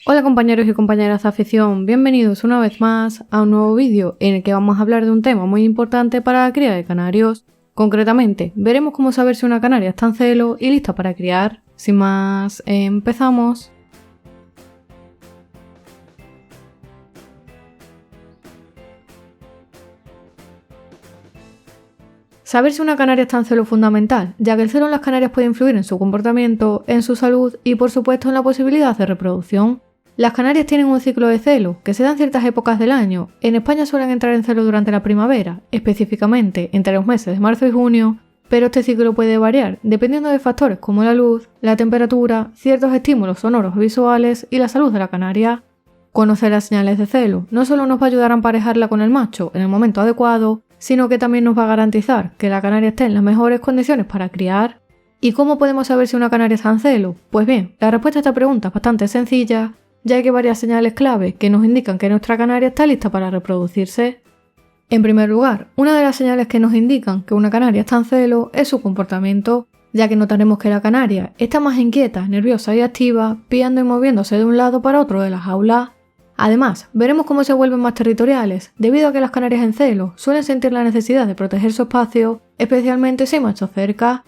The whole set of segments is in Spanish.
Hola compañeros y compañeras de afición, bienvenidos una vez más a un nuevo vídeo en el que vamos a hablar de un tema muy importante para la cría de canarios. Concretamente, veremos cómo saber si una canaria está en celo y lista para criar. Sin más, empezamos. Saber si una canaria está en celo es fundamental, ya que el celo en las canarias puede influir en su comportamiento, en su salud y por supuesto en la posibilidad de reproducción. Las canarias tienen un ciclo de celo, que se da en ciertas épocas del año. En España suelen entrar en celo durante la primavera, específicamente entre los meses de marzo y junio, pero este ciclo puede variar dependiendo de factores como la luz, la temperatura, ciertos estímulos sonoros o visuales y la salud de la canaria. Conocer las señales de celo no solo nos va a ayudar a emparejarla con el macho en el momento adecuado, sino que también nos va a garantizar que la canaria esté en las mejores condiciones para criar. ¿Y cómo podemos saber si una canaria está en celo? Pues bien, la respuesta a esta pregunta es bastante sencilla, ya que hay varias señales clave que nos indican que nuestra canaria está lista para reproducirse. En primer lugar, una de las señales que nos indican que una canaria está en celo es su comportamiento, ya que notaremos que la canaria está más inquieta, nerviosa y activa, piando y moviéndose de un lado para otro de la jaula. Además, veremos cómo se vuelven más territoriales, debido a que las canarias en celo suelen sentir la necesidad de proteger su espacio, especialmente si hay machos cerca.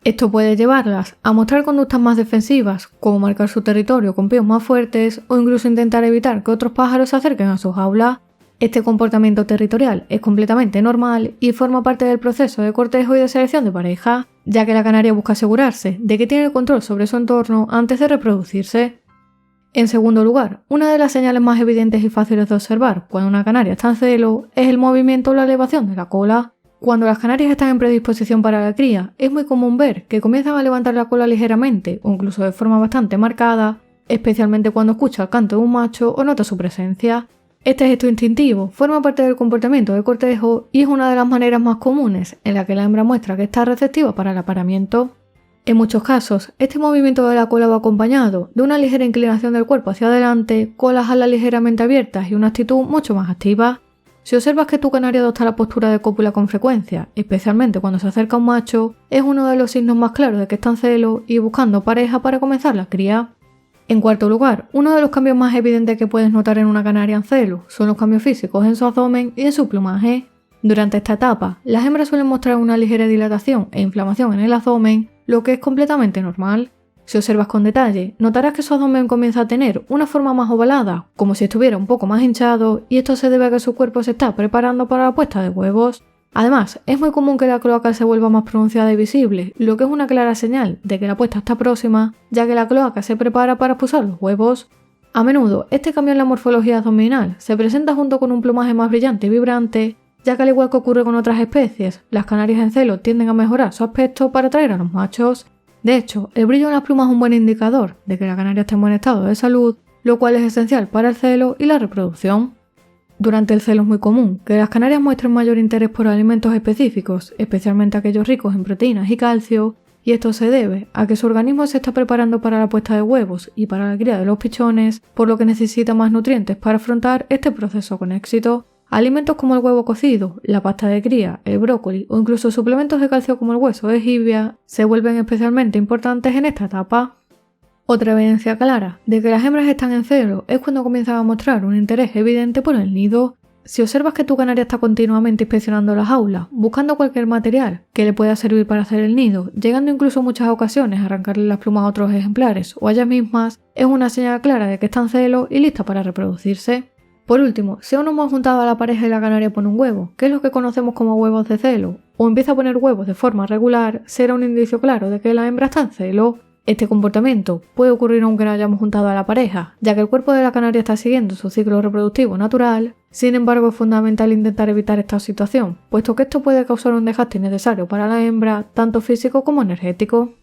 Esto puede llevarlas a mostrar conductas más defensivas, como marcar su territorio con píos más fuertes o incluso intentar evitar que otros pájaros se acerquen a su jaula. Este comportamiento territorial es completamente normal y forma parte del proceso de cortejo y de selección de pareja, ya que la canaria busca asegurarse de que tiene el control sobre su entorno antes de reproducirse. En segundo lugar, una de las señales más evidentes y fáciles de observar cuando una canaria está en celo es el movimiento o la elevación de la cola. Cuando las canarias están en predisposición para la cría, es muy común ver que comienzan a levantar la cola ligeramente o incluso de forma bastante marcada, especialmente cuando escucha el canto de un macho o nota su presencia. Este gesto instintivo forma parte del comportamiento de cortejo y es una de las maneras más comunes en la que la hembra muestra que está receptiva para el apareamiento. En muchos casos, este movimiento de la cola va acompañado de una ligera inclinación del cuerpo hacia adelante, colas alas ligeramente abiertas y una actitud mucho más activa. Si observas que tu canaria adopta la postura de cópula con frecuencia, especialmente cuando se acerca a un macho, es uno de los signos más claros de que está en celo y buscando pareja para comenzar la cría. En cuarto lugar, uno de los cambios más evidentes que puedes notar en una canaria en celo son los cambios físicos en su abdomen y en su plumaje. Durante esta etapa, las hembras suelen mostrar una ligera dilatación e inflamación en el abdomen, lo que es completamente normal. Si observas con detalle, notarás que su abdomen comienza a tener una forma más ovalada, como si estuviera un poco más hinchado, y esto se debe a que su cuerpo se está preparando para la puesta de huevos. Además, es muy común que la cloaca se vuelva más pronunciada y visible, lo que es una clara señal de que la puesta está próxima, ya que la cloaca se prepara para expulsar los huevos. A menudo, este cambio en la morfología abdominal se presenta junto con un plumaje más brillante y vibrante, ya que al igual que ocurre con otras especies, las canarias en celo tienden a mejorar su aspecto para atraer a los machos. De hecho, el brillo en las plumas es un buen indicador de que la canaria está en buen estado de salud, lo cual es esencial para el celo y la reproducción. Durante el celo es muy común que las canarias muestren mayor interés por alimentos específicos, especialmente aquellos ricos en proteínas y calcio, y esto se debe a que su organismo se está preparando para la puesta de huevos y para la cría de los pichones, por lo que necesita más nutrientes para afrontar este proceso con éxito. Alimentos como el huevo cocido, la pasta de cría, el brócoli o incluso suplementos de calcio como el hueso de jibia se vuelven especialmente importantes en esta etapa. Otra evidencia clara de que las hembras están en celo es cuando comienzan a mostrar un interés evidente por el nido. Si observas que tu canaria está continuamente inspeccionando la jaula, buscando cualquier material que le pueda servir para hacer el nido, llegando incluso en muchas ocasiones a arrancarle las plumas a otros ejemplares o a ellas mismas, es una señal clara de que está en celo y lista para reproducirse. Por último, si aún no hemos juntado a la pareja y la canaria pone un huevo, que es lo que conocemos como huevos de celo, o empieza a poner huevos de forma regular, será un indicio claro de que la hembra está en celo. Este comportamiento puede ocurrir aunque no hayamos juntado a la pareja, ya que el cuerpo de la canaria está siguiendo su ciclo reproductivo natural. Sin embargo, es fundamental intentar evitar esta situación, puesto que esto puede causar un desgaste innecesario para la hembra, tanto físico como energético.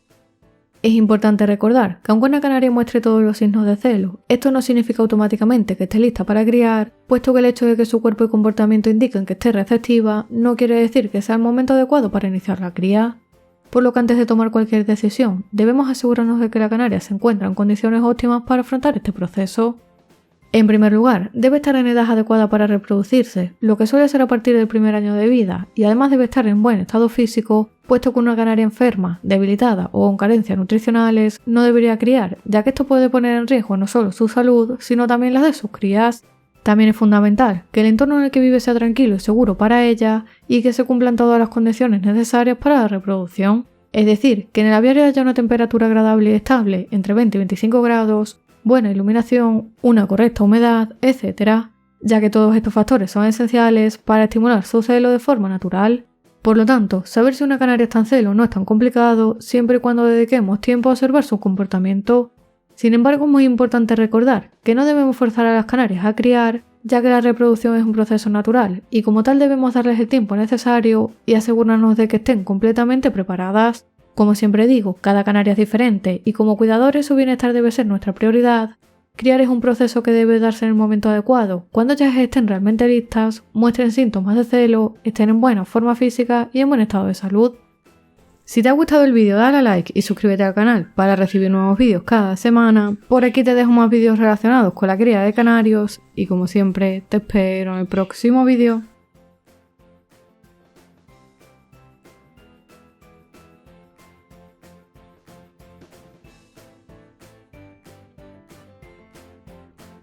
Es importante recordar que aunque una canaria muestre todos los signos de celo, esto no significa automáticamente que esté lista para criar, puesto que el hecho de que su cuerpo y comportamiento indiquen que esté receptiva no quiere decir que sea el momento adecuado para iniciar la cría. Por lo que antes de tomar cualquier decisión, debemos asegurarnos de que la canaria se encuentra en condiciones óptimas para afrontar este proceso. En primer lugar, debe estar en edad adecuada para reproducirse, lo que suele ser a partir del primer año de vida, y además debe estar en buen estado físico, puesto que una canaria enferma, debilitada o con carencias nutricionales no debería criar, ya que esto puede poner en riesgo no solo su salud, sino también la de sus crías. También es fundamental que el entorno en el que vive sea tranquilo y seguro para ella y que se cumplan todas las condiciones necesarias para la reproducción. Es decir, que en el aviario haya una temperatura agradable y estable, entre 20 y 25 grados, buena iluminación, una correcta humedad, etc., ya que todos estos factores son esenciales para estimular su celo de forma natural. Por lo tanto, saber si una canaria está en celo no es tan complicado siempre y cuando dediquemos tiempo a observar su comportamiento. Sin embargo, es muy importante recordar que no debemos forzar a las canarias a criar, ya que la reproducción es un proceso natural y como tal debemos darles el tiempo necesario y asegurarnos de que estén completamente preparadas. Como siempre digo, cada canaria es diferente y como cuidadores su bienestar debe ser nuestra prioridad. Criar es un proceso que debe darse en el momento adecuado, cuando ellas estén realmente listas, muestren síntomas de celo, estén en buena forma física y en buen estado de salud. Si te ha gustado el vídeo dale a like y suscríbete al canal para recibir nuevos vídeos cada semana. Por aquí te dejo más vídeos relacionados con la cría de canarios y como siempre te espero en el próximo vídeo.